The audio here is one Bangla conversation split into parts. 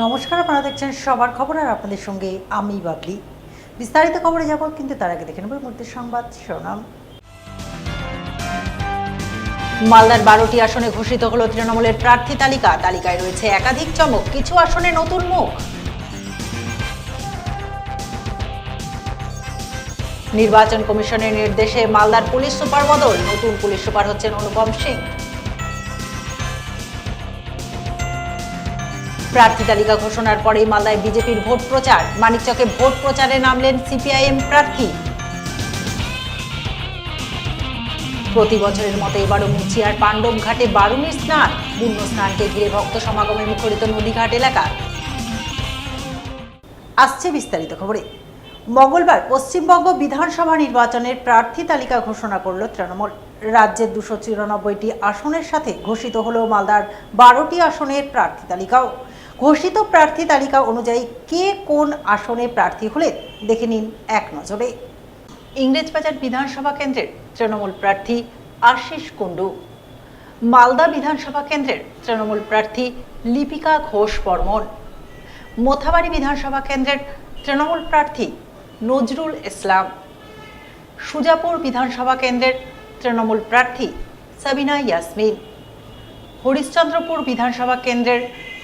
নমস্কার, আপনারা দেখছেন সবার খবর আর আপনাদের সঙ্গে আমি বাবলি। বিস্তারিত খবরে যাব, কিন্তু তার আগে দেখে নেব মুহূর্তের সংবাদ শিরোনাম। মালদার 12টি আসনে ঘোষিত হলো তৃণমূলের প্রার্থী তালিকা। তালিকায় রয়েছে একাধিক চমক, কিছু আসনে নতুন মুখ। নির্বাচন কমিশনের নির্দেশে মালদার পুলিশ সুপার বদল, নতুন পুলিশ সুপার হচ্ছেন অনুপম সিং। প্রার্থী তালিকা ঘোষণার পরেই মালদায় বিজেপির ভোট প্রচার, মানিকচকে ভোট প্রচারে নামলেন সিপিআইএম প্রার্থী। প্রতি বছরের মতো এবারও মুচিয়ার পাণ্ডব ঘাটে বারুণীর স্নান, পূর্ণ স্নানকে ঘিরে ভক্ত সমাগমে মুখরিত নদীঘাট এলাকা। আসছে বিস্তারিত খবরে। মঙ্গলবার পশ্চিমবঙ্গ বিধানসভা নির্বাচনের প্রার্থী তালিকা ঘোষণা করল তৃণমূল। রাজ্যের 294টি আসনের সাথে ঘোষিত হলো মালদার 12টি আসনের প্রার্থী তালিকাও। ঘোষিত প্রার্থী তালিকা অনুযায়ী কে কোন আসনে প্রার্থী হলেন দেখে নিন এক নজরে। ইংরেজবাজার বিধানসভা কেন্দ্রের তৃণমূল প্রার্থী আশিস কুণ্ডু, মালদা বিধানসভা কেন্দ্রের তৃণমূল প্রার্থী লিপিকা ঘোষ বর্মন, মোথাবাড়ি বিধানসভা কেন্দ্রের তৃণমূল প্রার্থী নজরুল ইসলাম, সুজাপুর বিধানসভা কেন্দ্রের তৃণমূল প্রার্থী সাবিনা ইয়াসমিন, হরিশ্চন্দ্রপুর বিধানসভা কেন্দ্রের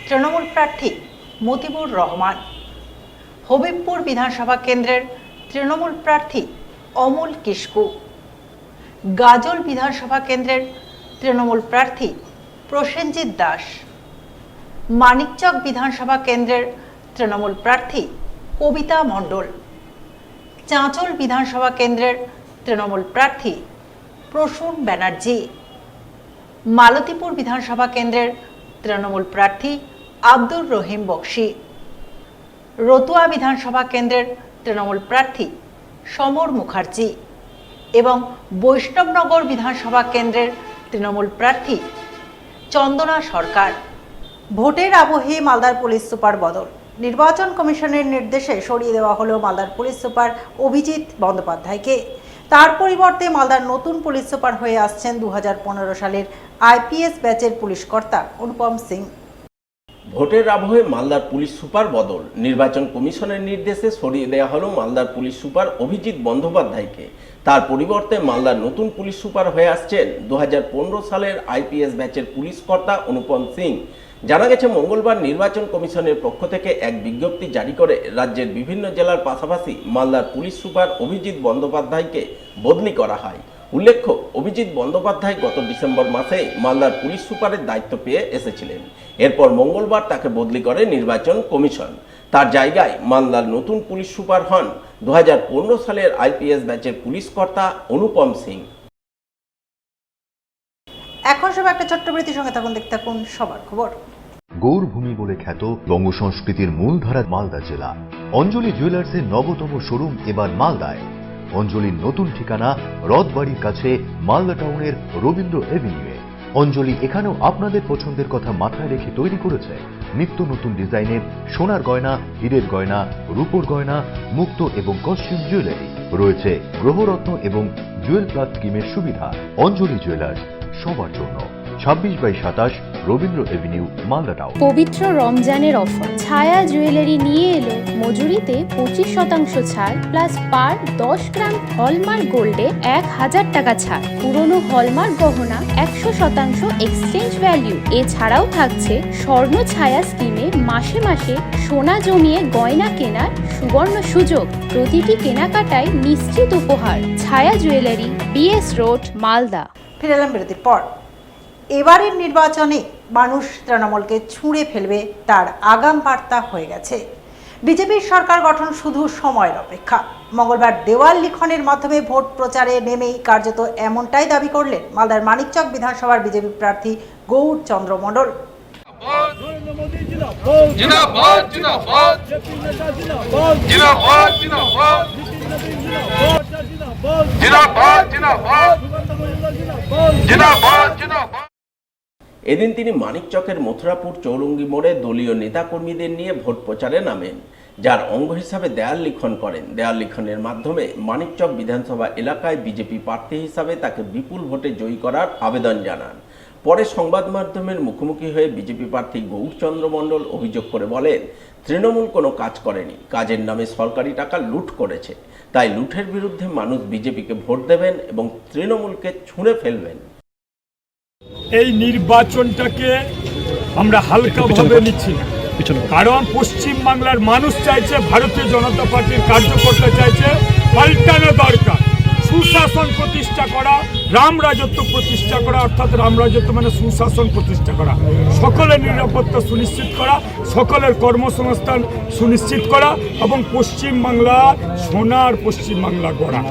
তৃণমূল প্রার্থী মতিবুর রহমান, হবিবপুর বিধানসভা কেন্দ্রের তৃণমূল প্রার্থী অমল কিস্কু, গাজল বিধানসভা কেন্দ্রের তৃণমূল প্রার্থী প্রসেনজিৎ দাস, মানিকচক বিধানসভা কেন্দ্রের তৃণমূল প্রার্থী কবিতা মণ্ডল, চাঁচল বিধানসভা কেন্দ্রের তৃণমূল প্রার্থী প্রসূন ব্যানার্জি, মালতীপুর বিধানসভা কেন্দ্রের তৃণমূল প্রার্থী আব্দুর রহিম বক্সি, রতুয়া বিধানসভা কেন্দ্রের তৃণমূল প্রার্থী সমর মুখার্জি এবং বৈষ্ণবনগর বিধানসভা কেন্দ্রের তৃণমূল প্রার্থী চন্দনা সরকার। ভোটের আবহে মালদার পুলিশ সুপার বদল, নির্বাচন কমিশনের নির্দেশে সরিয়ে দেওয়া হলো মালদার পুলিশ সুপার অভিজিৎ বন্দ্যোপাধ্যায়কে। তার পরিবর্তে মালদার নতুন পুলিশ সুপার হয়ে আসছেন 2015 সালের আইপিএস ব্যাচের পুলিশ কর্তা অনুপম সিং। ভোটের আবহে মালদার পুলিশ সুপার বদল, নির্বাচন কমিশনের নির্দেশে সরিয়ে দেওয়া হলো মালদার পুলিশ সুপার অভিজিৎ বন্দ্যোপাধ্যায়কে। তার পরিবর্তে মালদার নতুন পুলিশ সুপার হয়ে আসছেন 2015 সালের আইপিএস ব্যাচের পুলিশ কর্তা অনুপম সিং। জানা গেছে, মঙ্গলবার নির্বাচন কমিশনের পক্ষ থেকে এক বিজ্ঞপ্তি জারি করে রাজ্যের বিভিন্ন জেলার পাশাপাশি মালদার পুলিশ সুপার অভিজিৎ বন্দ্যোপাধ্যায়কে বদলি করা হয়। উল্লেখ্য, অভিজিৎ বন্দ্যোপাধ্যায় গত ডিসেম্বর মাসে মালদার পুলিশ সুপারের দায়িত্ব পেয়ে এসেছিলেন। এরপর মঙ্গলবার তাকে বদলি করে নির্বাচন কমিশন। তার জায়গায় মালদার নতুন পুলিশ সুপার হন 2015 সালের আইপিএস ব্যাচের পুলিশ কর্তা অনুপম সিং। এখন সব একটা ছোট্ট বিরতির সঙ্গে থাকুন, দেখতে থাকুন সবার খবর। গৌরভূমি বলে খ্যাত বঙ্গ সংস্কৃতির মূলধারা মালদা জেলা। অঞ্জলি জুয়েলার্সের নবতম শোরুম এবার মালদায়। অঞ্জলির নতুন ঠিকানা রথবাড়ির কাছে মালদা টাউনের রবীন্দ্র এভিনিউয়ে। অঞ্জলি এখানেও আপনাদের পছন্দের কথা মাথায় রেখে তৈরি করেছে নিত্য নতুন ডিজাইনের সোনার গয়না, হীরের গয়না, রূপোর গয়না, মুক্ত এবং কস্টিউম জুয়েলারি। রয়েছে গ্রহরত্ন এবং জুয়েল প্লাস স্কিমের সুবিধা। অঞ্জলি জুয়েলার্স, সবার জন্য। 26/27 রবীন্দ্র এভিনিউ, মালদা টাউন। পবিত্র রমজানের অফার ছায়া জুয়েলারি নিয়ে এলো মজুরিতে 25% ছাড় প্লাস পার 10 গ্রাম হলমার্ক গোল্ডে 1000 টাকা ছাড়। পুরনো হলমার্ক গহনা 100% এক্সচেঞ্জ ভ্যালু। এছাড়াও থাকছে স্বর্ণ ছায়া স্কিমে মাসে মাসে সোনা জমিয়ে গয়না কেনার সুবর্ণ সুযোগ। প্রতিটি কেনাকাটায় নিশ্চিত উপহার। ছায়া জুয়েলারি, বিএস রোড, মালদা। ফিরে এলাম বিরতির পর। এবারের নির্বাচনে মানুষ তৃণমূলকে ছুঁড়ে ফেলবে তার আগাম বার্তা হয়ে গেছে। বিজেপির সরকার গঠন শুধু সময়ের অপেক্ষা। মঙ্গলবার দেওয়াল লিখনের মাধ্যমে ভোট প্রচারে নেমেই কার্যত এমনটাই দাবি করলেন মালদার মানিকচক বিধানসভার বিজেপি প্রার্থী গৌরচন্দ্র মণ্ডল। এদিন তিনি মানিকচকের মথুরাপুর চৌরঙ্গি মোড়ে দলীয় নেতাকর্মীদের নিয়ে ভোট প্রচারে নামেন, যার অঙ্গ হিসাবে দেয়াল লিখন করেন। দেয়াল লিখনের মাধ্যমে মানিকচক বিধানসভা এলাকায় বিজেপি প্রার্থী হিসাবে তাকে বিপুল ভোটে জয়ী করার আবেদন জানান। পরে সংবাদ মাধ্যমের মুখোমুখি হয়ে বিজেপি প্রার্থী গৌরচন্দ্র মণ্ডল অভিযোগ করে বলেন, তৃণমূল কোনো কাজ করেনি, কাজের নামে সরকারি টাকা লুট করেছে। তাই লুটের বিরুদ্ধে মানুষ বিজেপিকে ভোট দেবেন এবং তৃণমূলকে ছুঁড়ে ফেলবেন। এই নির্বাচনটাকে আমরা হালকাভাবে নিচ্ছি না, কারণ পশ্চিম বাংলার মানুষ চাইছে, ভারতীয় জনতা পার্টির কার্যকর্তা চাইছে পাল্টানো দরকার, সুশাসন প্রতিষ্ঠা করা, রাম রাজত্ব প্রতিষ্ঠা করা, অর্থাৎ রাম রাজত্ব মানে সুশাসন প্রতিষ্ঠা করা, সকলের নিরাপত্তা সুনিশ্চিত করা, সকলের কর্মসংস্থান সুনিশ্চিত করা এবং পশ্চিমবাংলা সোনার পশ্চিমবাংলা গড়া।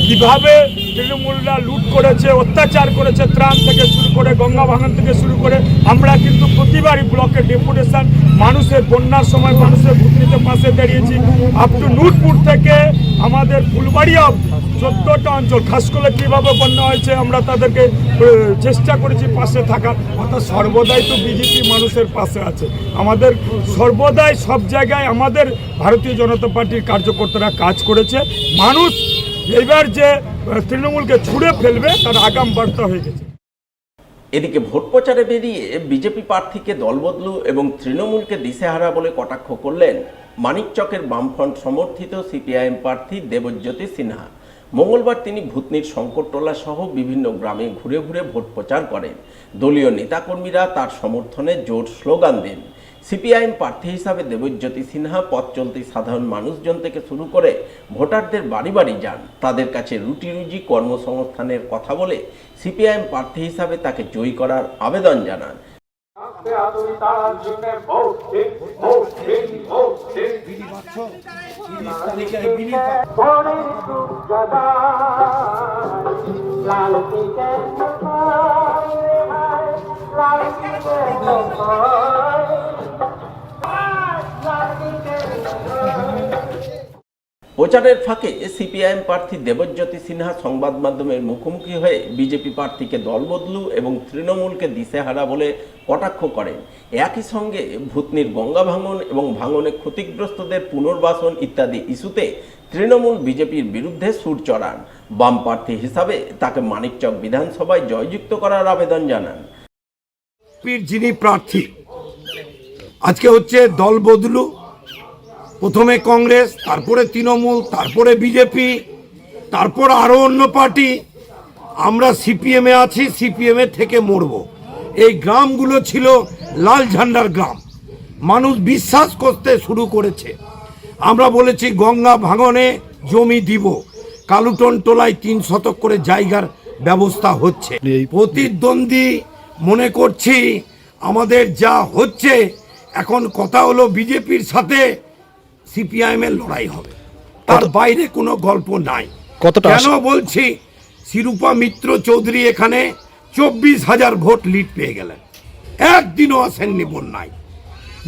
কিভাবে তৃণমূলরা লুট করেছে, অত্যাচার করেছে, ত্রাণ থেকে শুরু করে গঙ্গা ভাঙন থেকে শুরু করে, আমরা কিন্তু প্রতিবারই ব্লকের ডেপুটেশন মানুষের বন্যার সময় মানুষের ভুতনিতে পাশে দাঁড়িয়েছি। আপ টু নুটপুর থেকে আমাদের ফুলবাড়িয়া 14টা অঞ্চল, খাস করে কীভাবে বন্যা হয়েছে আমরা তাদেরকে চেষ্টা করেছি পাশে থাকার। অর্থাৎ সর্বদাই তো বিজেপি মানুষের পাশে আছে, আমাদের সর্বদাই সব জায়গায় আমাদের ভারতীয় জনতা পার্টির কার্যকর্তারা কাজ করেছে। মানুষ এবার যে তৃণমূলকে ছুঁড়ে ফেলবে তার আগাম বার্তা হয়ে গেছে। এদিকে ভোট প্রচারে বেরিয়ে বিজেপি প্রার্থীকে দলবদলু এবং তৃণমূলকে দিশেহারা বলে কটাক্ষ করলেন মানিকচকের বামফ্রন্ট সমর্থিত সিপিআইএম প্রার্থী দেবজ্যোতি সিনহা। মঙ্গলবার তিনি ভূতনির শঙ্করটোলা সহ বিভিন্ন গ্রামে ঘুরে ঘুরে ভোট প্রচার করেন। দলীয় নেতাকর্মীরা তার সমর্থনে জোর স্লোগান দেন। সিপিআইএম প্রার্থী হিসাবে দেবজ্যোতি সিনহা পথ চলতি সাধারণ মানুষজন থেকে শুরু করে ভোটারদের বাড়ি বাড়ি যান, তাদের কাছে রুটি রুজি কর্মসংস্থানের কথা বলে সিপিআইএম প্রার্থী হিসাবে তাকে জয়ী করার আবেদন জানান। প্রচারের ফাঁকে সিপিআইএম প্রার্থী দেবজ্যোতি সিনহা সংবাদ মাধ্যমের মুখোমুখি হয়ে বিজেপি প্রার্থীকে দলবদলু এবং তৃণমূলকে দিশেহারা বলে কটাক্ষ করেন। একই সঙ্গে ভূতনির গঙ্গা ভাঙন এবং ভাঙনে ক্ষতিগ্রস্তদের পুনর্বাসন ইত্যাদি ইস্যুতে তৃণমূল বিজেপির বিরুদ্ধে সুর চড়ান। বাম প্রার্থী হিসাবে তাকে মানিকচক বিধানসভায় জয়যুক্ত করার আবেদন জানান। যিনি প্রার্থী আজকে হচ্ছে দলবদলু, প্রথমে কংগ্রেস, তারপরে তৃণমূল, তারপরে বিজেপি, তারপর আরও অন্য পার্টি। আমরা সিপিএমে আছি, সিপিএমে থেকে মরব। এই গ্রামগুলো ছিল লাল ঝান্ডার গ্রাম, মানুষ বিশ্বাস করতে শুরু করেছে। আমরা বলেছি গঙ্গা ভাঙনে জমি দিব, কালুটন টোলায় 3 শতক করে জায়গার ব্যবস্থা হচ্ছে। প্রতিদ্বন্দ্বী মনে করছি আমাদের যা হচ্ছে এখন, কথা হলো বিজেপির সাথে সিপিআইএম এর লড়াই হবে, তার বাইরে কোনো গল্প নাই। কেন বলছি, শিরূপা মিত্র চৌধুরী এখানে 24,000 ভোট লিড পেয়ে গেলেন, একদিনও আসেননি বন্যায়।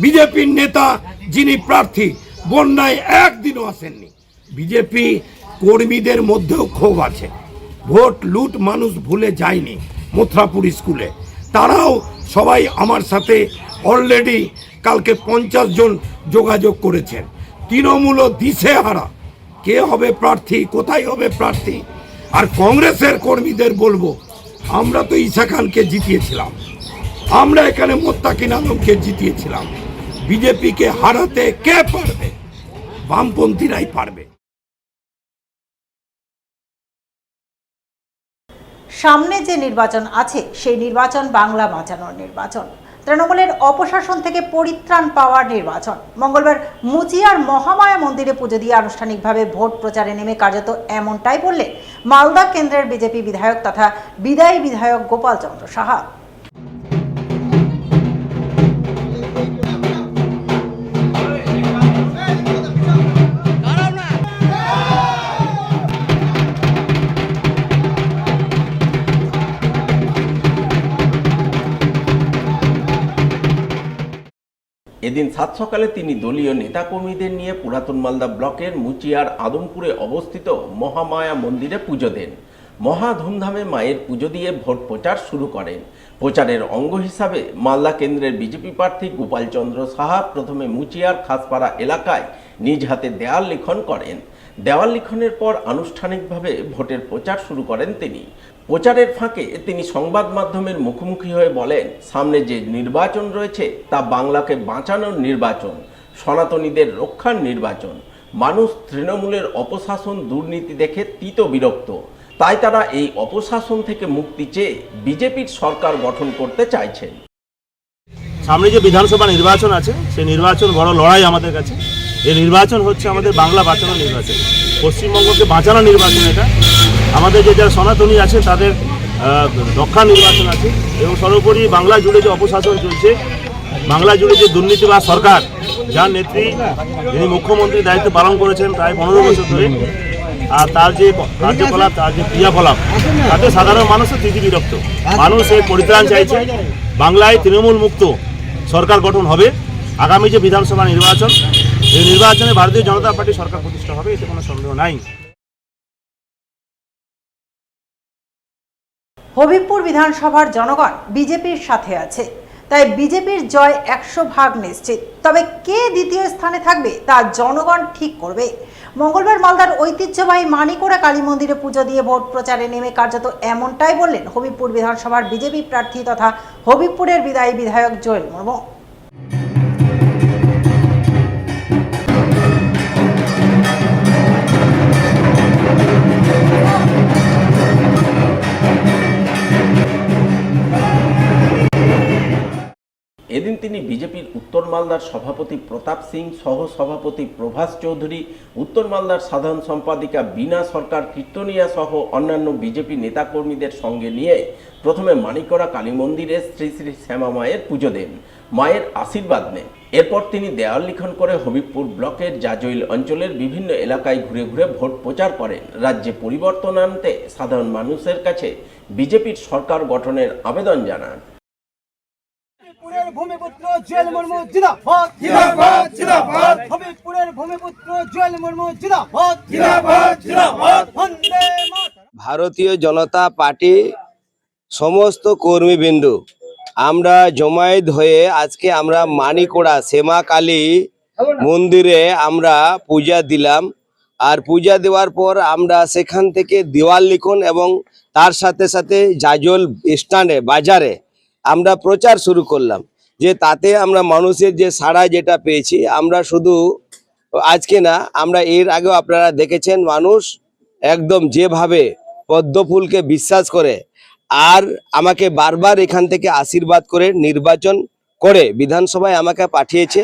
বিজেপির নেতা যিনি প্রার্থী বন্যায় একদিনও আসেননি। বিজেপি কর্মীদের মধ্যেও ক্ষোভ আছে, ভোট লুট মানুষ ভুলে যায়নি। মথুরাপুর স্কুলে তারাও সবাই আমার সাথে অলরেডি কালকে 50 জন যোগাযোগ করেছেন। তৃণমূল দিশেহারা, কে হবে প্রার্থী, কোথায় হবে প্রার্থী। আর কংগ্রেসের কর্মীদের বলবো, আমরা তো ঈসা খানকে জিতিয়েছিলাম, আমরা এখানে মোত্তাকিন আলমকে জিতিয়েছিলাম। বিজেপিকে হারাতে কে পারবে? বামপন্থীরাই পারবে। সামনে যে নির্বাচন আছে সেই নির্বাচন বাংলা বাঁচানোর নির্বাচন, তৃণমূলের অপশাসন থেকে পরিত্রাণ পাওয়ার নির্বাচন। মঙ্গলবার মুচিয়ার মহামায়া মন্দিরে পুজো দিয়ে আনুষ্ঠানিকভাবে ভোট প্রচারে নেমে কার্যত এমনটাই বললেন মালদা কেন্দ্রের বিজেপি বিধায়ক তথা বিদায়ী বিধায়ক গোপাল চন্দ্র সাহা। এদিন সাত সকালে তিনি দলীয় নেতাকর্মীদের নিয়ে পুরাতন মালদা ব্লকের মুচিয়ার আদমপুরে অবস্থিত মহামায়া মন্দিরে পুজো দেন। মহা ধুমধামে মায়ের পুজো দিয়ে ভোট প্রচার শুরু করেন। প্রচারের অঙ্গ হিসাবে মালদা কেন্দ্রের বিজেপি প্রার্থী গোপাল চন্দ্র সাহা প্রথমে মুচিয়ার খাসপাড়া এলাকায় নিজ হাতে দেওয়াল লিখন করেন। দেওয়াল লিখনের পর আনুষ্ঠানিকভাবে ভোটের প্রচার শুরু করেন তিনি। প্রচারের ফাঁকে তিনি সংবাদ মাধ্যমের মুখোমুখি হয়ে বলেন, সামনে যে নির্বাচন রয়েছে তা বাংলাকে বাঁচানোর নির্বাচন, সনাতনীদের রক্ষার নির্বাচন। মানুষ তৃণমূলের অপশাসন দুর্নীতি দেখে তীত বিরক্ত, তাই তারা এই অপশাসন থেকে মুক্তি চেয়ে বিজেপির সরকার গঠন করতে চাইছেন। সামনে যে বিধানসভা নির্বাচন আছে সেই নির্বাচন বড় লড়াই আমাদের কাছে। এই নির্বাচন হচ্ছে আমাদের বাংলা বাঁচানোর নির্বাচন, পশ্চিমবঙ্গকে বাঁচানোর নির্বাচন। এটা আমাদের যে যারা সনাতনী আছে তাদের রক্ষার নির্বাচন আছে, এবং সর্বোপরি বাংলা জুড়ে যে অপশাসন চলছে, বাংলা জুড়ে যে দুর্নীতিবাজ সরকার, যার নেত্রী যিনি মুখ্যমন্ত্রীর দায়িত্ব পালন করেছেন প্রায় 15 বছর ধরে, আর তার যে কার্যকলাপ, তার যে ক্রিয়াকলাপ, তাতে সাধারণ মানুষও তীব্র বিরক্ত। মানুষ এর পরিত্রাণ চাইছে। বাংলায় তৃণমূল মুক্ত সরকার গঠন হবে। আগামী যে বিধানসভা নির্বাচন, এই নির্বাচনে ভারতীয় জনতা পার্টি সরকার প্রতিষ্ঠা হবে, এতে কোনো সন্দেহ নাই। হবিবপুর বিধানসভার জনগণ বিজেপির সাথে আছে, তাই বিজেপির জয় 100% নিশ্চিত। তবে কে দ্বিতীয় স্থানে থাকবে তা জনগণ ঠিক করবে। মঙ্গলবার মালদার ঐতিহ্যবাহী মানিকোড়া কালী মন্দিরে পুজো দিয়ে ভোট প্রচারে নেমে কার্যত এমনটাই বললেন হবিবপুর বিধানসভার বিজেপি প্রার্থী তথা হবিবপুরের বিদায়ী বিধায়ক জোয়েল মুর্মু। এদিন তিনি বিজেপির উত্তর মালদার সভাপতি প্রতাপ সিং, সহ সভাপতি প্রভাস চৌধুরী, উত্তর মালদার সাধারণ সম্পাদিকা বীণা সরকার কীর্তনিয়া সহ অন্যান্য বিজেপি নেতাকর্মীদের সঙ্গে নিয়ে প্রথমে মানিকোড়া কালী মন্দিরে শ্রী শ্রী শ্যামা মায়ের পুজো দেন, মায়ের আশীর্বাদ নেন। এরপর তিনি দেওয়াল লিখন করে হবিবপুর ব্লকের জাজইল অঞ্চলের বিভিন্ন এলাকায় ঘুরে ঘুরে ভোট প্রচার করেন। রাজ্যে পরিবর্তন আনতে সাধারণ মানুষের কাছে বিজেপির সরকার গঠনের আবেদন জানান। ভূমিপুত্র জোয়েল মুর্মু জিন্দাবাদ জিন্দাবাদ জিন্দাবাদ। হবিবপুরের ভূমিপুত্র জোয়েল মুর্মু জিন্দাবাদ জিন্দাবাদ জিন্দাবাদ। বন্দে মাতরম। ভারতীয় জনতা পার্টি সমস্ত কর্মীবৃন্দ আমরা জমায়েত হয়ে আজকে আমরা মানিকোড়া শ্যামা কালী মন্দিরে আমরা পূজা দিলাম। আর পূজা দেওয়ার পর আমরা সেখান থেকে দেওয়াল লিখন এবং তার সাথে সাথে জাজল স্ট্যান্ডে বাজারে আমরা প্রচার শুরু করলাম। যে তাতে আমরা মানুষের যে সাড়া যেটা পেয়েছি, আমরা শুধু আজকে না, আমরা এর আগেও আপনারা দেখেছেন মানুষ একদম যেভাবে পদ্মফুলকে বিশ্বাস করে আর আমাকে বারবার এখান থেকে আশীর্বাদ করে নির্বাচন করে বিধানসভায় আমাকে পাঠিয়েছে।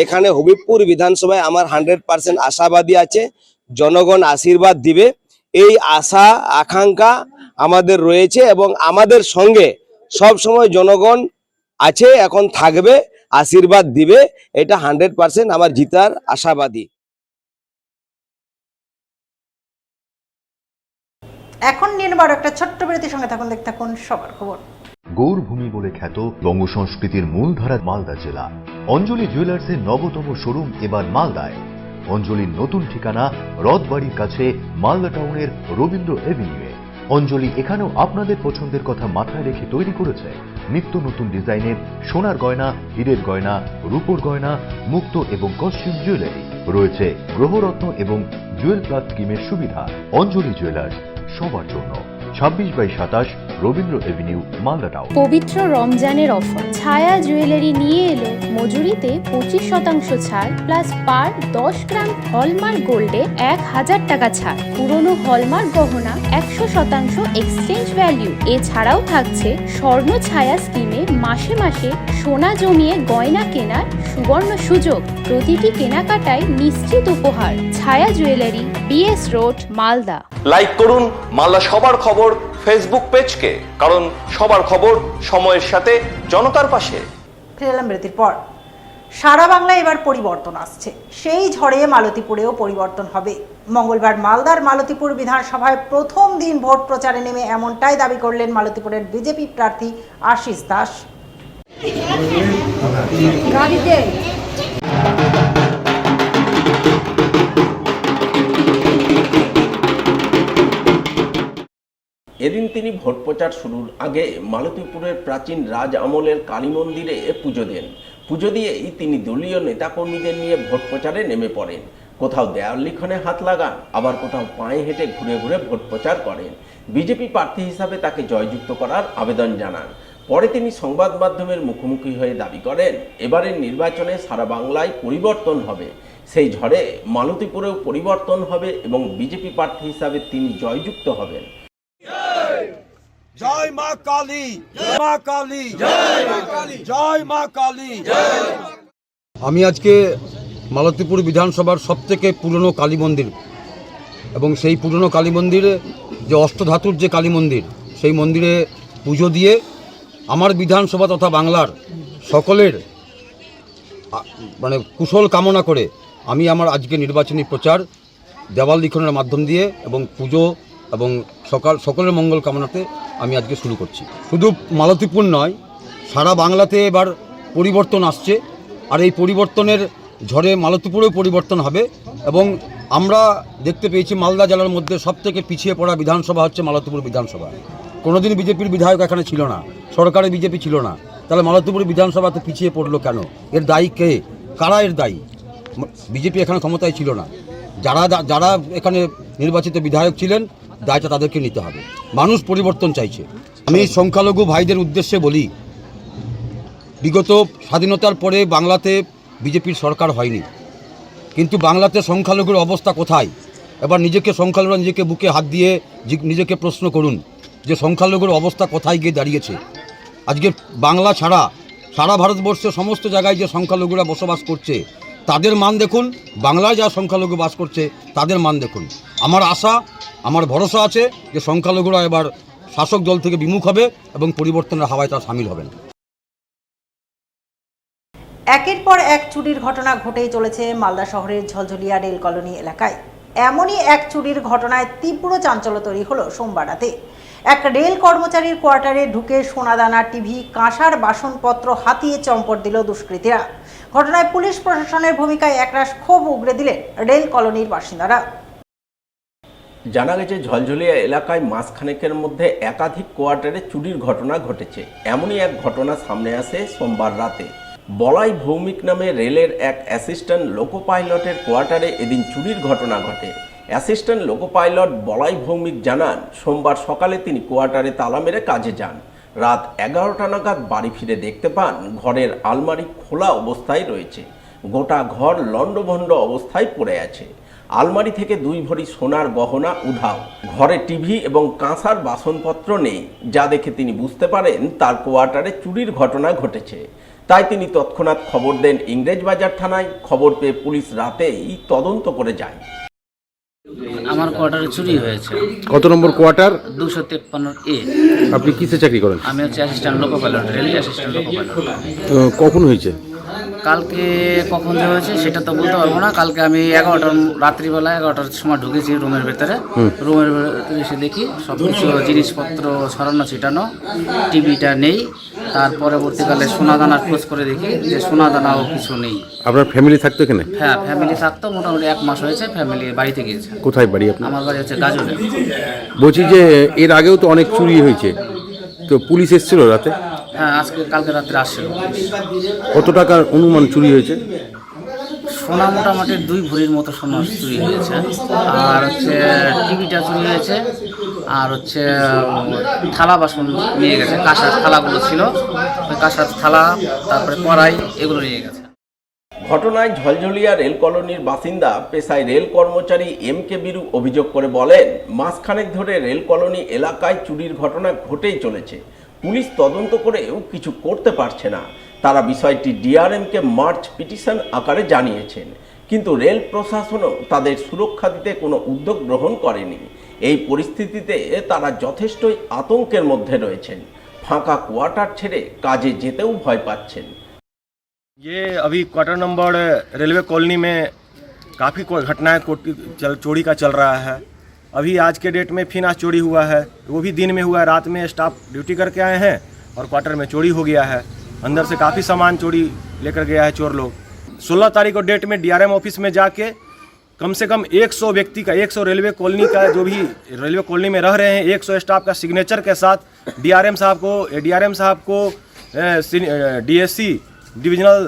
এখানে হবিবপুর বিধানসভায় আমার 100% আশাবাদী আছে, জনগণ আশীর্বাদ দিবে, এই আশা আকাঙ্ক্ষা আমাদের রয়েছে এবং আমাদের সঙ্গে সব সময় জনগণ আছে, এখন থাকবে, আশীর্বাদ দিবে। এটা 100% আমার জিতার আশাবাদী। এখন নিয়ে নেবার একটা ছোট্ট বিরতির সঙ্গে থাকুন, দেখতে থাকুন সবার খবর। গৌরভূমি বলে খ্যাত বঙ্গ সংস্কৃতির মূলধারা মালদা জেলা। অঞ্জলি জুয়েলার্সের নবতম শোরুম এবার মালদায়। অঞ্জলির নতুন ঠিকানা রথবাড়ির কাছে মালদা টাউনের রবীন্দ্র এভিনিউয়ে। অঞ্জলি এখানেও আপনাদের পছন্দের কথা মাথায় রেখে তৈরি করেছে নিত্য নতুন ডিজাইনের সোনার গয়না, হীরের গয়না, রূপোর গয়না, মুক্ত এবং কস্টিউম জুয়েলারি। রয়েছে গ্রহরত্ন এবং জুয়েল প্লাস স্কিমের সুবিধা। অঞ্জলি জুয়েলার্স, সবার জন্য। 26/27 রবীন্দ্র এভিনিউ, মালদা টাউন। পবিত্র রমজানের অফার ছায়া জুয়েলারি নিয়ে এলো মজুরিতে 25% ছাড় প্লাস পার 10 গ্রাম হলমার্ক গোল্ডে 1000 টাকা ছাড়। পুরনো হলমার্ক গহনা 100% এক্সচেঞ্জ ভ্যালু। এছাড়াও থাকছে স্বর্ণ ছায়া স্কিমে মাসে মাসে সোনা জমিয়ে গয়না কেনার সুবর্ণ সুযোগ। প্রতিটি কেনাকাটায় নিশ্চিত উপহার। ছায়া jewellery, BS road, Malda. Like করুন মালদা সবার খবর ফেসবুক পেজকে, কারণ সবার খবর সময়ের সাথে জনতার পাশে। ফিরে এলাম বিরতির পর। সারা বাংলায় এবার পরিবর্তন আসছে, সেই ঝড়ে মালতীপুরেও পরিবর্তন হবে। মঙ্গলবার মালদার মালতীপুর বিধানসভায় প্রথম দিন ভোট প্রচারে নেমে এমনটাই দাবি করলেন মালতীপুরের বিজেপি প্রার্থী আশিস দাস। এদিন তিনি ভোট প্রচার শুরুর আগে মালতীপুরের প্রাচীন রাজ আমলের কালী মন্দিরে পুজো দেন। পুজো দিয়েই তিনি দলীয় নেতাকর্মীদের নিয়ে ভোট প্রচারে নেমে পড়েন। কোথাও দেওয়াল লিখনে হাত লাগান, আবার কোথাও পায়ে হেঁটে ঘুরে ঘুরে ভোট প্রচার করেন। বিজেপি প্রার্থী হিসাবে তাকে জয়যুক্ত করার আবেদন জানান। পরে তিনি সংবাদ মাধ্যমের মুখোমুখি হয়ে দাবি করেন, এবারের নির্বাচনে সারা বাংলায় পরিবর্তন হবে। সেই ঝড়ে মালতীপুরেও পরিবর্তন হবে এবং বিজেপি প্রার্থী হিসাবে তিনি জয়যুক্ত হবেন। জয় মা কালী, মা কালী, জয় মা কালী, জয় মা কালী। আমি আজকে মালতীপুর বিধানসভার সবথেকে পুরনো কালী মন্দির এবং সেই পুরনো কালী মন্দিরে যে অষ্টধাতুর যে কালী মন্দির, সেই মন্দিরে পুজো দিয়ে আমার বিধানসভা তথা বাংলার সকলের মানে কুশল কামনা করে আমি আমার আজকে নির্বাচনী প্রচার দেওয়াল লিখনের মাধ্যম দিয়ে এবং পুজো এবং সকলের মঙ্গল কামনাতে আমি আজকে শুরু করছি। শুধু মালতীপুর নয়, সারা বাংলাতে এবার পরিবর্তন আসছে, আর এই পরিবর্তনের ঝড়ে মালতীপুরেও পরিবর্তন হবে। এবং আমরা দেখতে পেয়েছি মালদা জেলার মধ্যে সবথেকে পিছিয়ে পড়া বিধানসভা হচ্ছে মালতীপুর বিধানসভা। কোনোদিন বিজেপির বিধায়ক এখানে ছিল না, সরকারে বিজেপি ছিল না, তাহলে মালতীপুর বিধানসভা তো পিছিয়ে পড়লো কেন? এর দায়ী কে? কারা এর দায়ী? বিজেপি এখানে ক্ষমতায় ছিল না, যারা এখানে নির্বাচিত বিধায়ক ছিলেন দায়টা তাদেরকে নিতে হবে। মানুষ পরিবর্তন চাইছে। আমি সংখ্যালঘু ভাইদের উদ্দেশ্যে বলি, বিগত স্বাধীনতার পরে বাংলাতে বিজেপির সরকার হয়নি, কিন্তু বাংলাতে সংখ্যালঘুর অবস্থা কোথায়? এবার সংখ্যালঘুরা নিজেকে বুকে হাত দিয়ে নিজেকে প্রশ্ন করুন যে সংখ্যালঘুর অবস্থা কোথায় গিয়ে দাঁড়িয়েছে। আজকে বাংলা ছাড়া সারা ভারতবর্ষে সমস্ত জায়গায় যে সংখ্যালঘুরা বসবাস করছে তাদের মান দেখুন, বাংলায় যা সংখ্যালঘু বাস করছে তাদের মান দেখুন। আমার আশা, আমার ভরসা আছে যে সংখ্যালঘুরা এবার শাসক দল থেকে বিমুখ হবে এবং পরিবর্তনের হাওয়ায় তারা সামিল হবেন। একের পর এক চুরির ঘটনা ঘটেই চলেছে মালদা শহরের ঝলঝলিয়া রেল কলোনি এলাকায়। এমনই এক চুরির ঘটনায় তীব্র চাঞ্চল্য তৈরি হলো সোমবার রাতে। এক রেল কর্মচারীর কোয়ার্টারে ঢুকে সোনাদানা, টিভি, কাঁসার বাসনপত্র হাতিয়ে চম্পট দিল দুষ্কৃতীরা। ঘটনায় পুলিশ প্রশাসনের ভূমিকায় একরাশ ক্ষোভ উগরে দিলেন রেল কলোনির বাসিন্দারা। জানা গেছে, ঝলঝলিয়া এলাকায় মাসখানেকের মধ্যে একাধিক কোয়ার্টারে চুরির ঘটনা ঘটেছে। এমনই এক ঘটনা সামনে আসে সোমবার রাতে। বলাই ভৌমিক নামে রেলের এক অ্যাসিস্ট্যান্ট লোকো পাইলটের কোয়ার্টারে এদিন চুরির ঘটনা ঘটে। অ্যাসিস্ট্যান্ট লোকো পাইলট বলাই ভৌমিক জানান, সোমবার সকালে তিনি কোয়ার্টারে তালা মেরে কাজে যান। রাত 11টা নাগাদ বাড়ি ফিরে দেখতে পান ঘরের আলমারি খোলা অবস্থায় রয়েছে। গোটা ঘর লণ্ডভণ্ড অবস্থায় পড়ে আছে। আলমারি থেকে 2 ভরি সোনার গহনা উধাও। ঘরে টিভি এবং কাঁসার বাসনপত্র নেই, যা দেখে তিনি বুঝতে পারেন তার কোয়ার্টারে চুরির ঘটনা ঘটেছে। তাই তিনি তৎক্ষণাৎ খবর দেন ইংরেজবাজার থানায়। খবর পেয়ে পুলিশ রাতেই তদন্ত করে যায়। আমার কোয়ার্টারে চুরি হয়েছে। কত নম্বর কোয়ার্টার? 253A। আপনি কিসে চাকরি করেন? আমি হচ্ছে অ্যাসিস্ট্যান্ট লোকো পাইলট, রেলের অ্যাসিস্ট্যান্ট লোকো পাইলট। কখন হয়েছে? কালকে কখন যে হয়েছে সেটা তো বলতে পারবো না। কালকে আমি রাত্রিবেলা 11টার সময় ঢুকেছি রুমের ভেতরে। রুমের ভেতরে এসে দেখি সব কিছু জিনিসপত্র ছড়ানো ছিটানো, টিভিটা নেই। তার পরবর্তীকালে সোনাদানার খোঁজ করে দেখি যে সোনাদানাও কিছু নেই। আপনার ফ্যামিলি থাকতো এখানে? হ্যাঁ, ফ্যামিলি থাকতো। মোটামুটি 1 মাস হয়েছে ফ্যামিলি বাড়িতে গিয়েছে। কোথায় বাড়ি আপনার? আমার বাড়ি হচ্ছে গাজলে। বলছি যে এর আগেও তো অনেক চুরি হয়েছে, তো পুলিশ এসেছিল রাতে? হ্যাঁ, কালকে রাত্রে আসছিল। কত টাকার অনুমান চুরি হয়েছে? সোনা মোটামুটি 2 ভরির মতো সোনা চুরি হয়েছে। আর হচ্ছে টিভিটা চুরি হয়েছে। আর হচ্ছে থালা বাসন নিয়ে গেছে, কাঁসার থালাগুলো ছিল, ওই কাঁসার থালা, তারপরে কড়াই, এগুলো নিয়ে গেছে। ঘটনায় ঝলঝলিয়া রেল কলোনির বাসিন্দা পেশায় রেল কর্মচারী MK বিরু অভিযোগ করে বলেন, মাসখানেক ধরে রেল কলোনি এলাকায় চুরির ঘটনা ঘটেই চলেছে। পুলিশ তদন্ত করেও কিছু করতে পারছে না। তারা বিষয়টি DRMকে মার্চ পিটিশন আকারে জানিয়েছেন, কিন্তু রেল প্রশাসনও তাদের সুরক্ষা দিতে কোনো উদ্যোগ গ্রহণ করেনি। এই পরিস্থিতিতে তারা যথেষ্টই আতঙ্কের মধ্যে রয়েছেন। ফাঁকা কোয়ার্টার ছেড়ে কাজে যেতেও ভয় পাচ্ছেন। ये अभी क्वार्टर नंबर रेलवे कॉलोनी में काफ़ी घटनाएं चोरी का चल रहा है। अभी आज के डेट में फिर आज चोरी हुआ है, वो भी दिन में हुआ है। रात में स्टाफ ड्यूटी करके आए हैं और क्वार्टर में चोरी हो गया है। अंदर से काफ़ी सामान चोरी लेकर गया है चोर लोग। 16 तारीख को डेट में DRM ऑफिस में जाके कम से कम 100 व्यक्ति का, 100 रेलवे कॉलोनी का जो भी रेलवे कॉलोनी में रह रहे हैं 100 स्टाफ का सिग्नेचर के साथ DRM साहब को DSC डिविजनल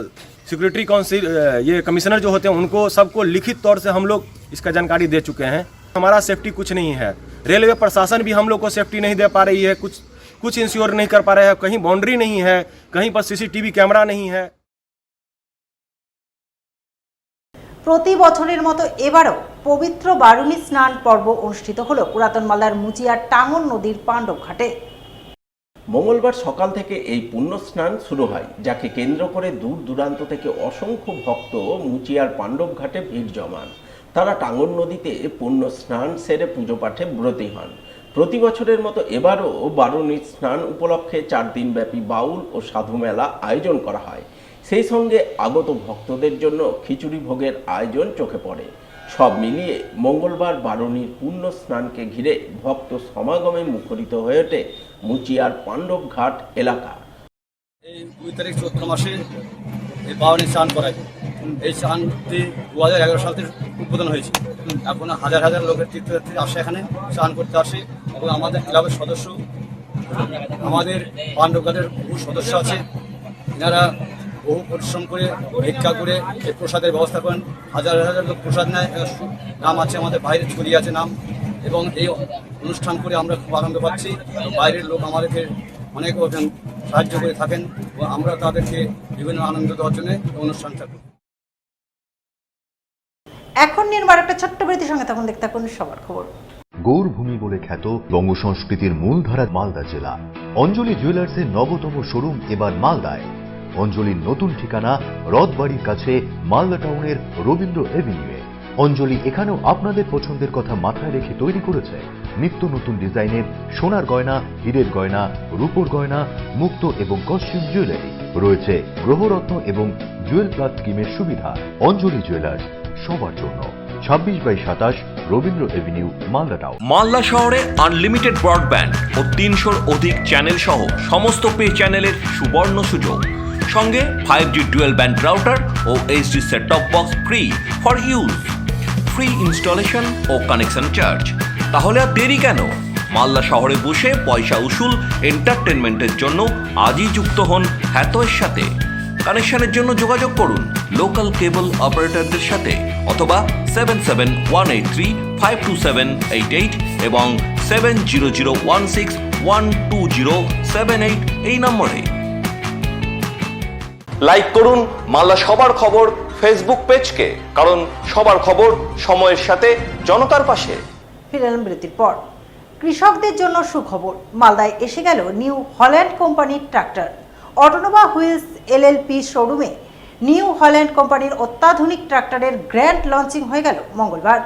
सिक्योरिटी काउंसिल ये कमिश्नर जो होते हैं उनको सबको लिखित तौर से हम लोग इसका जानकारी दे चुके हैं। हमारा सेफ्टी कुछ नहीं है, रेलवे प्रशासन भी हम लोग को सेफ्टी नहीं दे पा रही है, कुछ इंश्योर नहीं कर पा रहे हैं, कहीं बाउंड्री नहीं है, कहीं पर सीसीटीवी कैमरा नहीं है। প্রতি বছরের মতো এবারও পবিত্র বারুণী স্নান পর্ব অনুষ্ঠিত হলো পুরাতন মালদার মুচিয়ার টাঙ্গন নদীর পাণ্ডব ঘাটে। মঙ্গলবার সকাল থেকে এই পুণ্য স্নান শুরু হয়, যাকে কেন্দ্র করে দূর দূরান্ত থেকে অসংখ্য ভক্ত মুচিয়ার পাণ্ডব ঘাটে ভিড় জমান। তারা টাঙ্গন নদীতে পুণ্য স্নান সেরে পুজো পাঠে ব্রতী হন। প্রতি বছরের মতো এবারও বারুণী স্নান উপলক্ষে 4 দিনব্যাপী বাউল ও সাধু মেলা আয়োজন করা হয়। সেই সঙ্গে আগত ভক্তদের জন্য খিচুড়ি ভোগের আয়োজন চোখে পড়ে। সব মিলিয়ে মঙ্গলবার বারুণীর পুণ্য স্নানকে ঘিরে ভক্ত সমাগমে মুখরিত হয়ে ওঠে মুচিয়ার পাণ্ডব ঘাট এলাকা। এই 2 তারিখ চৈত্র মাসে এই বারুণী স্নান করায়। এই স্নানটি 2011 সাল থেকে উদ্বোধন হয়েছে। এখন হাজার হাজার লোকের তীর্থযাত্রী আসে, এখানে স্নান করতে আসে এবং আমাদের ক্লাবের সদস্য, আমাদের পাণ্ডব ঘাটের বহু সদস্য আছে, এনারা বহু পরিশ্রম করে ভিক্ষা করে এই প্রসাদের ব্যবস্থা করেন। হাজার হাজার লোক প্রসাদ নেয়, নাম আছে আমাদের বাইরে ছড়িয়ে আছে নাম, এবং এই অনুষ্ঠান করে আমরা খুব আনন্দ পাচ্ছি। বাইরের লোক আমাদেরকে অনেক সাহায্য করে থাকেন ও আমরা তাদেরকে বিভিন্ন আনন্দ দেওয়ার জন্য অনুষ্ঠানটা করি। এখন নির্মাণ একটা ছোট্ট বিরতির সঙ্গে তখন দেখতে থাকুন সবার খবর। গৌরভূমি বলে খ্যাত বঙ্গ সংস্কৃতির মূলধারা মালদা জেলা। অঞ্জলি জুয়েলার্সের নবতম শোরুম এবার মালদায়। অঞ্জলির নতুন ঠিকানা রথবাড়ির কাছে মালদা টাউনের রবীন্দ্র এভিনিউয়ে। অঞ্জলি এখানেও আপনাদের পছন্দের কথা মাথায় রেখে তৈরি করেছে নিত্য নতুন ডিজাইনের সোনার গয়না, হীরের গয়না, রূপোর গয়না, মুক্ত এবং কস্টিউম জুয়েলারি। রয়েছে গ্রহরত্ন এবং জুয়েল প্লাস স্কিমের সুবিধা। অঞ্জলি জুয়েলার্স, সবার জন্য। 26/27 রবীন্দ্র এভিনিউ, মালদা টাউন। মালদা শহরে আনলিমিটেড ব্রডব্যান্ড ও 300-র অধিক চ্যানেল সহ সমস্ত পে চ্যানেলের সুবর্ণ সুযোগ। সঙ্গে 5G ডুয়েল ব্যান্ড রাউটার ও HD set top box free for use. Free installation ও কানেকশন চার্জ। তাহলে আর দেরি কেন? মালদা শহরে বসে পয়সা উসুল এন্টারটেনমেন্টের জন্য আজই যুক্ত হন হ্যাথওয়ের সাথে। কানেকশনের জন্য যোগাযোগ করুন লোকাল কেবল অপারেটরদের সাথে অথবা 7718352788 এবং 7001612078 এই নম্বরে। লাইক করুন মালদা সবার খবর ফেসবুক পেজকে, কারণ সবার খবর সময়ের সাথে জনতার পাশে। ফিরে এলাম বিরতির পর। কৃষকদের জন্য সুখবর, মালদায় এসে গেল নিউ হল্যান্ড কোম্পানির ট্রাক্টর। অটোনোভা হুইলস LLP শোরুমে নিউ হল্যান্ড কোম্পানির অত্যাধুনিক ট্রাক্টরের গ্র্যান্ড লঞ্চিং হয়ে গেল মঙ্গলবার।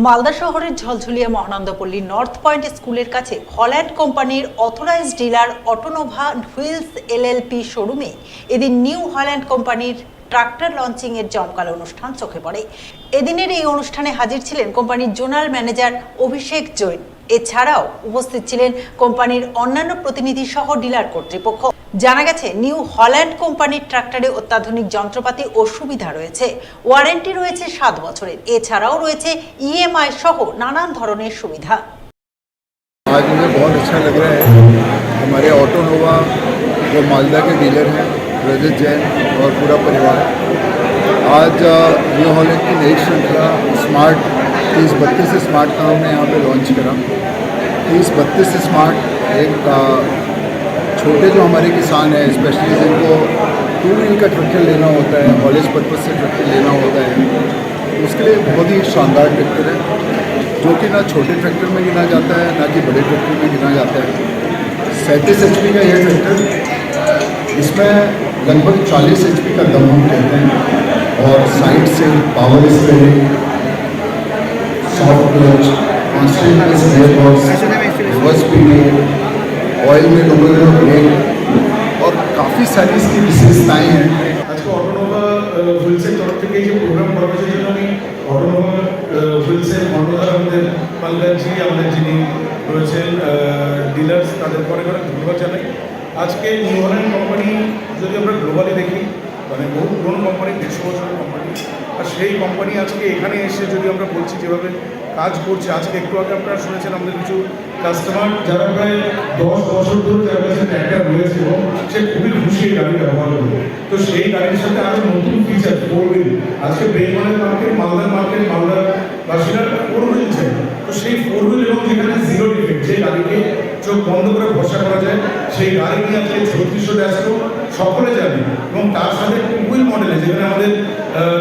মালদা শহরের ঝলঝলিয়া মহানন্দপল্লী নর্থ পয়েন্ট স্কুলের কাছে হল্যান্ড কোম্পানির অথরাইজড ডিলার অটোনোভা হুইলস LLP শোরুমে এদিন নিউ হল্যান্ড কোম্পানির ট্রাক্টর লঞ্চিং এর জমকালো অনুষ্ঠান চোখে পড়ে। এদিনের এই অনুষ্ঠানে হাজির ছিলেন কোম্পানির জোনাল ম্যানেজার অভিষেক জৈন। এছাড়াও উপস্থিত ছিলেন কোম্পানির অন্যান্য প্রতিনিধি সহ ডিলার কর্তৃপক্ষ। জানা গেছে নিউ হল্যান্ড কোম্পানির ট্রাক্টরে অত্যাধুনিক যন্ত্রপাতি ও সুবিধা রয়েছে, ওয়ারেন্টি রয়েছে 7 বছরের। এছাড়াও রয়েছে EMI সহ নানান ধরনের সুবিধা। आज मुझे बहुत अच्छा लग रहा है। हमारे ऑटोनोवा जो मालदा के डीलर हैं रजत जैन और पूरा परिवार आज न्यू हॉलैंड की नई श्रृंखला स्मार्ट 3032 स्मार्ट का हमने यहाँ पे लॉन्च करा। 3032 स्मार्ट एक छोटे जो हमारे किसान हैं, स्पेशली जिनको 2 व्हील का ट्रैक्टर लेना होता है, हॉलेज पर्पज से ट्रैक्टर लेना होता है, उसके लिए बहुत ही शानदार ट्रैक्टर है जो कि ना छोटे ट्रैक्टर में गिना जाता है ना कि बड़े ट्रैक्टर में गिना जाता है। 37 HP का यह ट्रैक्टर, इसमें लगभग 40 HP का दम हम कहते हैं और साइड से power steering, soft clutch, constant gear box, reverse PD, oil में लोगों का ब्रेक और काफ़ी सारी इसकी विशेषताएँ हैं। आज को ऑटोनोवा व्हील्सेর তরফ থেকে যে প্রোগ্রাম করা হয়েছে জন্য আমি অটোনোভা व्हील्सेর কর্ণধার আমাদের মালদারজি আমাদের যিনি রয়েছেন ডিলার্স তাদের পরে ধন্যবাদ জানাই। আজকে নিউ হল্যান্ড কোম্পানি যদি আমরা গ্লোবালি দেখি মানে বহু পুরনো কোম্পানি 150 বছরের কোম্পানি আর সেই কোম্পানি আজকে এখানে এসে যদি আমরা বলছি যেভাবে কাজ করছে আজকে একটু আগে আপনারা শুনেছেন আমাদের কিছু কাস্টমার যারা প্রায় 10 বছর ধরে যার কাছে ট্র্যাক্টর রয়েছে এবং সে খুবই খুশি এই গাড়ি ব্যবহার করে। তো সেই গাড়ির সাথে আরও নতুন ফিচার 4 হুইল আজকে বেইমানের মার্কেট মালদার বাসীরা 4 হুইল চাই। তো সেই 4 হুইল এবং যেখানে জিরো ডিফেক্ট যে গাড়িকে চোখ বন্ধ করে ভরসা করা যায় সেই গাড়ি নিয়ে আজকে 3600 ড্যাশও সকলে যাবে এবং তার সাথে 2 হুইল মডেলে যেখানে আমাদের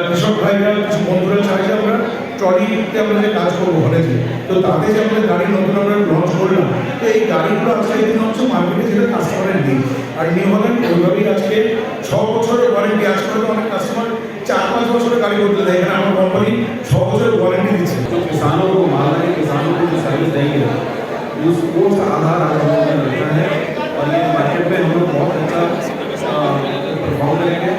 কৃষক ভাইরা কিছু বন্ধুরা চাই যে আমরা ট্রলিতে আমরা যে কাজ করবো হলেতে তো তাতে যে আমাদের গাড়ি নতুন আমরা লঞ্চ করলাম তো এই গাড়িগুলো আজকে এই দিন হচ্ছে মার্কেটে যেটা কাস্টমারের নেই আর নিউ হল্যান্ড ওইভাবেই আজকে 6 বছরের ওয়ারেন্টি আজকে তো অনেক কাস্টমার 4-5 বছরের গাড়ি করতে দেয় এখানে আমার কোম্পানি 6 বছরের ওয়ারেন্টি দিচ্ছে। तो किसानों को मालदा के किसानों को जो सर्विस देंगे उसको आधार रहता है और ये मार्केट में हम लोग बहुत अच्छा परफॉर्म करेंगे।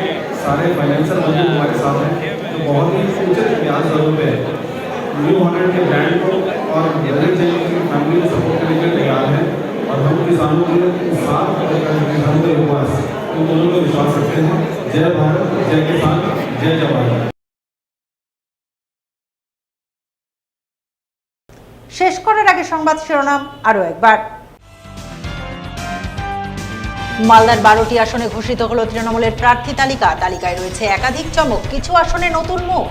सारे फाइनेंशियल बंधु हमारे साथ हैं तो बहुत ही उचित ब्याज दरों पे न्यू हॉलैंड के ब्रांड को और फैमिली को सपोर्ट करने के लिए तैयार है और हम किसानों के साथ किसानों के विश्वास इन दोनों को विश्वास रखते हैं। जय भारत, जय किसान, जय जवान। শেষ করার আগে সংবাদ শিরোনাম আরও একবার। মালদার 12টি আসনে ঘোষিত হলো তৃণমূলের প্রার্থী তালিকা। তালিকায় রয়েছে একাধিক চমক, কিছু আসনে নতুন মুখ।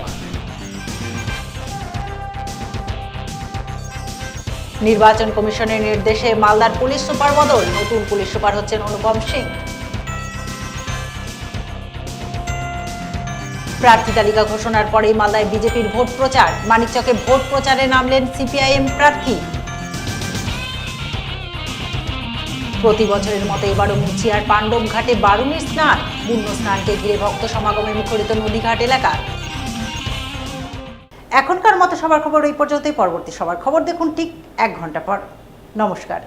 নির্বাচন কমিশনের নির্দেশে মালদার পুলিশ সুপার বদল, নতুন পুলিশ সুপার হচ্ছেন অনুপম সিং। প্রার্থী তালিকা ঘোষণার পরেই মালদায় বিজেপির ভোট প্রচার, মানিকচকে ভোট প্রচারে নামলেন সিপিআইএম প্রার্থী। প্রতি বছরের মতো এবারও মুচিয়ার পাণ্ডব ঘাটে বারুণীর স্নান, পূর্ণ স্নানকে ঘিরে ভক্ত সমাগমে মুখরিত নদীঘাট এলাকা। এখনকার মতো সবার খবর এই পর্যন্তই। পরবর্তী সবার খবর দেখুন ঠিক 1 ঘন্টা পর। নমস্কার।